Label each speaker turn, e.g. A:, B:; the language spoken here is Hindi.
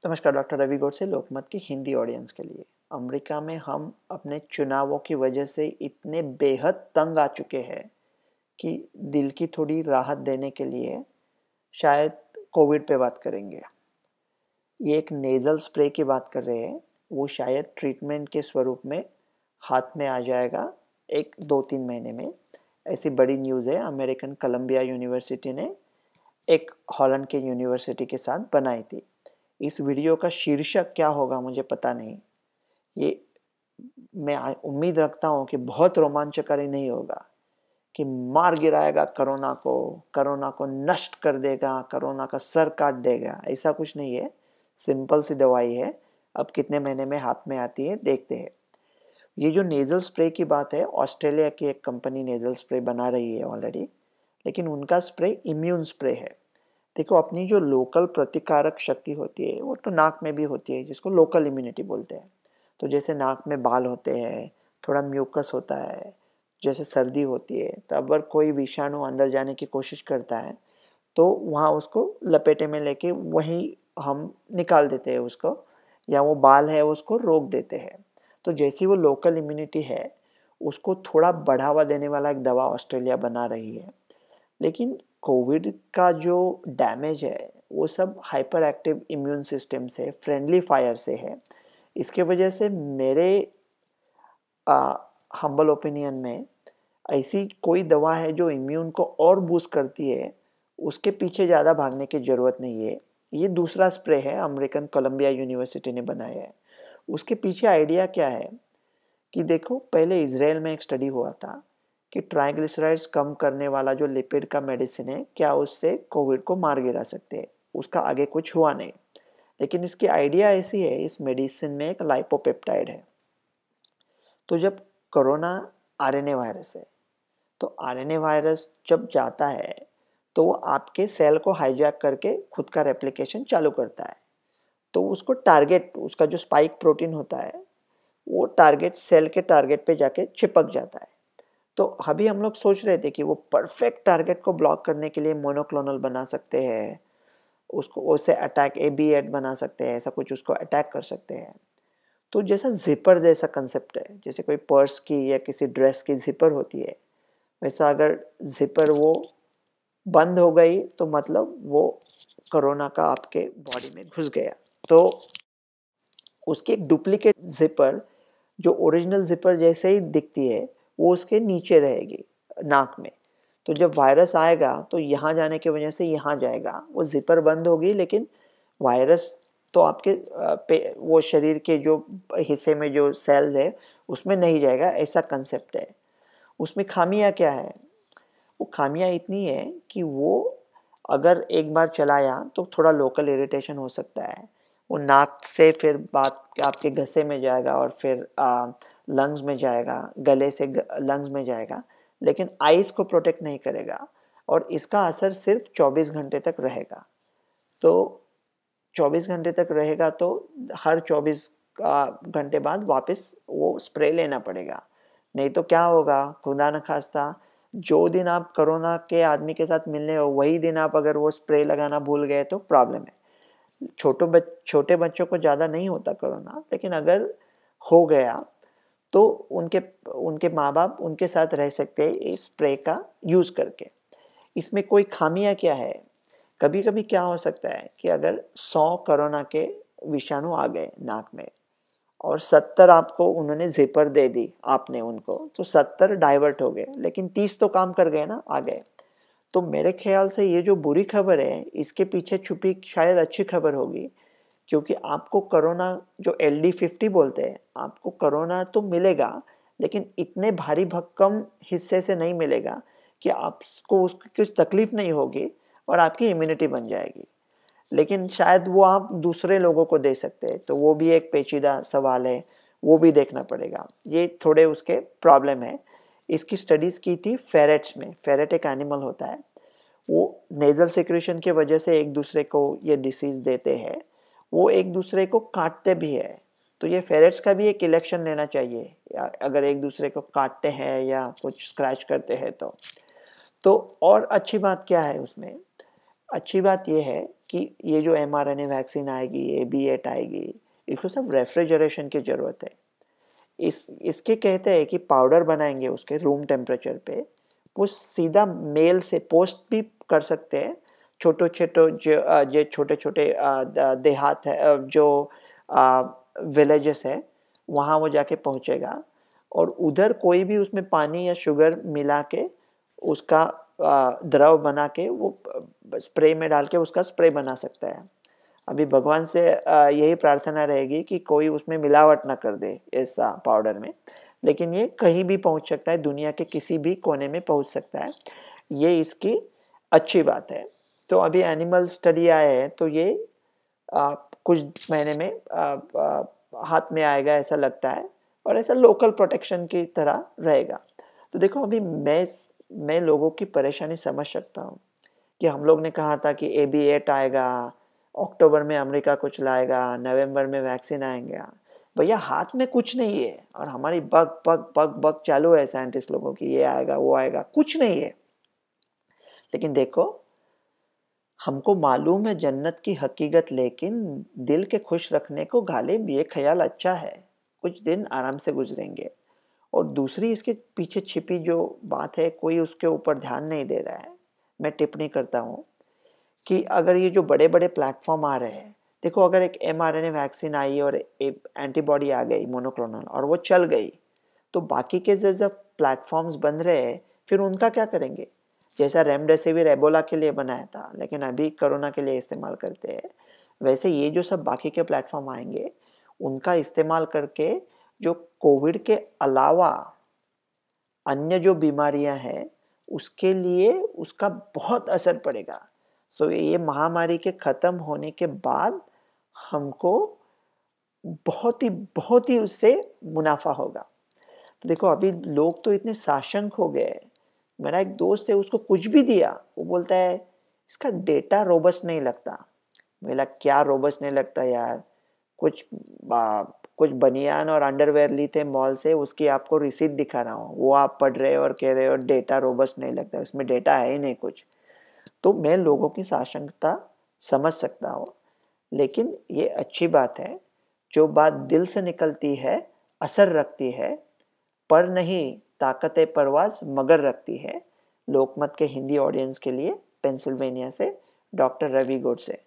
A: नमस्कार, डॉक्टर रवि गौड़ से लोकमत की हिंदी ऑडियंस के लिए। अमेरिका में हम अपने चुनावों की वजह से इतने बेहद तंग आ चुके हैं कि दिल की थोड़ी राहत देने के लिए शायद कोविड पे बात करेंगे। ये एक नेज़ल स्प्रे की बात कर रहे हैं, वो शायद ट्रीटमेंट के स्वरूप में हाथ में आ जाएगा 1-2-3 महीने में। ऐसी बड़ी न्यूज़ है। अमेरिकन कोलंबिया यूनिवर्सिटी ने एक हॉलैंड के यूनिवर्सिटी के साथ बनाई थी। इस वीडियो का शीर्षक क्या होगा मुझे पता नहीं। ये मैं उम्मीद रखता हूँ कि बहुत रोमांचकारी नहीं होगा कि मार गिराएगा कोरोना को नष्ट कर देगा, कोरोना का सर काट देगा। ऐसा कुछ नहीं है। सिंपल सी दवाई है। अब कितने महीने में हाथ में आती है देखते हैं। ये जो नेज़ल स्प्रे की बात है, ऑस्ट्रेलिया की एक कंपनी नेज़ल स्प्रे बना रही है ऑलरेडी, लेकिन उनका स्प्रे इम्यून स्प्रे है। देखो, अपनी जो लोकल प्रतिकारक शक्ति होती है वो तो नाक में भी होती है, जिसको लोकल इम्यूनिटी बोलते हैं। तो जैसे नाक में बाल होते हैं, थोड़ा म्यूकस होता है, जैसे सर्दी होती है, तो अगर कोई विषाणु अंदर जाने की कोशिश करता है तो वहाँ उसको लपेटे में लेके वहीं हम निकाल देते हैं उसको, या वो बाल है उसको रोक देते हैं। तो जैसी वो लोकल इम्यूनिटी है, उसको थोड़ा बढ़ावा देने वाला एक दवा ऑस्ट्रेलिया बना रही है। लेकिन कोविड का जो डैमेज है वो सब हाइपर एक्टिव इम्यून सिस्टम से, फ्रेंडली फायर से है। इसके वजह से मेरे हम्बल ओपिनियन में ऐसी कोई दवा है जो इम्यून को और बूस्ट करती है, उसके पीछे ज़्यादा भागने की ज़रूरत नहीं है। ये दूसरा स्प्रे है, अमेरिकन कोलंबिया यूनिवर्सिटी ने बनाया है। उसके पीछे आइडिया क्या है कि देखो, पहले इजराइल में एक स्टडी हुआ था कि ट्राइग्लिसराइड्स कम करने वाला जो लिपिड का मेडिसिन है, क्या उससे कोविड को मार गिरा सकते हैं। उसका आगे कुछ हुआ नहीं, लेकिन इसकी आइडिया ऐसी है, इस मेडिसिन में एक लाइपोपेप्टाइड है। तो जब कोरोना आरएनए वायरस है, तो आरएनए वायरस जब जाता है तो वो आपके सेल को हाईजैक करके खुद का रेप्लिकेशन चालू करता है। तो उसको टारगेट, उसका जो स्पाइक प्रोटीन होता है, वो टारगेट सेल के टारगेट पे जाके चिपक जाता है। तो अभी हम लोग सोच रहे थे कि वो परफेक्ट टारगेट को ब्लॉक करने के लिए मोनोक्लोनल बना सकते हैं, उसको उससे अटैक AB8 बना सकते हैं, ऐसा कुछ उसको अटैक कर सकते हैं। तो जैसा जिपर जैसा कंसेप्ट है, जैसे कोई पर्स की या किसी ड्रेस की जिपर होती है, वैसा अगर जिपर वो बंद हो गई तो मतलब वो कोरोना का आपके बॉडी में घुस गया। तो उसकी एक डुप्लीकेट जिपर जो ओरिजिनल जिपर जैसे ही दिखती है, वो उसके नीचे रहेगी नाक में। तो जब वायरस आएगा तो यहाँ जाने की वजह से यहाँ जाएगा, वो जिपर बंद होगी, लेकिन वायरस तो आपके वो शरीर के जो हिस्से में जो सेल्स है उसमें नहीं जाएगा। ऐसा कंसेप्ट है। उसमें खामियां क्या है? वो खामियां इतनी है कि वो अगर एक बार चलाया तो थोड़ा लोकल इरिटेशन हो सकता है। वो नाक से फिर बात आपके घसे में जाएगा और फिर लंग्स में जाएगा, गले से लंग्स में जाएगा, लेकिन आइस को प्रोटेक्ट नहीं करेगा और इसका असर सिर्फ 24 घंटे तक रहेगा। तो 24 घंटे तक रहेगा तो हर 24 घंटे बाद वापस वो स्प्रे लेना पड़ेगा। नहीं तो क्या होगा, खुदा न खास्ता, जो दिन आप कोरोना के आदमी के साथ मिलने हो वही दिन आप अगर वो स्प्रे लगाना भूल गए तो प्रॉब्लम है। छोटे बच्चों को ज़्यादा नहीं होता कोरोना, लेकिन अगर हो गया तो उनके उनके माँ बाप उनके साथ रह सकते हैं इस स्प्रे का यूज़ करके। इसमें कोई खामियां क्या है? कभी कभी क्या हो सकता है कि अगर 100 कोरोना के विषाणु आ गए नाक में और 70 आपको उन्होंने जिपर दे दी आपने उनको, तो 70 डाइवर्ट हो गए, लेकिन 30 तो काम कर गए ना, आ गए। तो मेरे ख्याल से ये जो बुरी खबर है, इसके पीछे छुपी शायद अच्छी खबर होगी, क्योंकि आपको कोरोना जो LD50 बोलते हैं, आपको कोरोना तो मिलेगा, लेकिन इतने भारी भक्कम हिस्से से नहीं मिलेगा कि आपको उसकी कुछ तकलीफ नहीं होगी और आपकी इम्यूनिटी बन जाएगी। लेकिन शायद वो आप दूसरे लोगों को दे सकते हैं, तो वो भी एक पेचीदा सवाल है, वो भी देखना पड़ेगा। ये थोड़े उसके प्रॉब्लम है। इसकी स्टडीज़ की थी फेरेट्स में। फेरेट एक एनिमल होता है, वो नेजल सिक्रेशन के वजह से एक दूसरे को ये डिसीज़ देते हैं, वो एक दूसरे को काटते भी है। तो ये फेरेट्स का भी एक इलेक्शन लेना चाहिए, अगर एक दूसरे को काटते हैं या कुछ स्क्रैच करते हैं तो और अच्छी बात क्या है उसमें? अच्छी बात यह है कि ये जो mRNA वैक्सीन आएगी, AB8 आएगी, इसको सब रेफ्रिजरेशन की ज़रूरत है। इसके कहते हैं कि पाउडर बनाएंगे उसके रूम टेम्परेचर पे, वो सीधा मेल से पोस्ट भी कर सकते हैं। छोटे छोटे छोटे देहात है, जो विलेजेस है, वहाँ वो जाके पहुँचेगा और उधर कोई भी उसमें पानी या शुगर मिला के उसका द्रव बना के वो स्प्रे में डाल के उसका स्प्रे बना सकता है। अभी भगवान से यही प्रार्थना रहेगी कि कोई उसमें मिलावट ना कर दे ऐसा पाउडर में, लेकिन ये कहीं भी पहुंच सकता है, दुनिया के किसी भी कोने में पहुंच सकता है। ये इसकी अच्छी बात है। तो अभी एनिमल स्टडी आए हैं, तो ये कुछ महीने में हाथ में आएगा ऐसा लगता है, और ऐसा लोकल प्रोटेक्शन की तरह रहेगा। तो देखो, अभी मैं लोगों की परेशानी समझ सकता हूँ कि हम लोग ने कहा था कि AB8 आएगा, अक्टूबर में अमेरिका कुछ लाएगा, नवंबर में वैक्सीन आएंगे। भैया हाथ में कुछ नहीं है, और हमारी बग बग बग बग चालू है साइंटिस्ट लोगों की, ये आएगा वो आएगा, कुछ नहीं है। लेकिन देखो, हमको मालूम है जन्नत की हकीकत, लेकिन दिल के खुश रखने को गालिब ये ख्याल अच्छा है, कुछ दिन आराम से गुजरेंगे। और दूसरी इसके पीछे छिपी जो बात है, कोई उसके ऊपर ध्यान नहीं दे रहा है। मैं टिप्पणी करता हूँ कि अगर ये जो बड़े बड़े प्लेटफॉर्म आ रहे हैं, देखो अगर एक mRNA वैक्सीन आई और एक एंटीबॉडी आ गई मोनोक्लोनल और वो चल गई, तो बाकी के जो प्लेटफॉर्म्स बन रहे हैं फिर उनका क्या करेंगे? जैसा रेमडेसिविर एबोला के लिए बनाया था लेकिन अभी कोरोना के लिए इस्तेमाल करते हैं, वैसे ये जो सब बाकी के प्लेटफॉर्म आएंगे उनका इस्तेमाल करके जो कोविड के अलावा अन्य जो बीमारियां हैं उसके लिए उसका बहुत असर पड़ेगा। सो ये महामारी के ख़त्म होने के बाद हमको बहुत ही उससे मुनाफा होगा। तो देखो, अभी लोग तो इतने साशंक हो गए। मेरा एक दोस्त है, उसको कुछ भी दिया, वो बोलता है इसका डेटा रोबस्ट नहीं लगता। मेरा क्या रोबस्ट नहीं लगता यार? कुछ बनियान और अंडरवेयर ली थे मॉल से, उसकी आपको रिसीट दिखा रहा हूँ, वो आप पढ़ रहे हो और कह रहे हो डेटा रोबस्ट नहीं लगता, उसमें डेटा है ही नहीं कुछ। तो मैं लोगों की साशंकता समझ सकता हूँ, लेकिन ये अच्छी बात है, जो बात दिल से निकलती है असर रखती है, पर नहीं ताकत परवाज मगर रखती है। लोकमत के हिंदी ऑडियंस के लिए पेंसिल्वेनिया से डॉक्टर रवि गोडसे।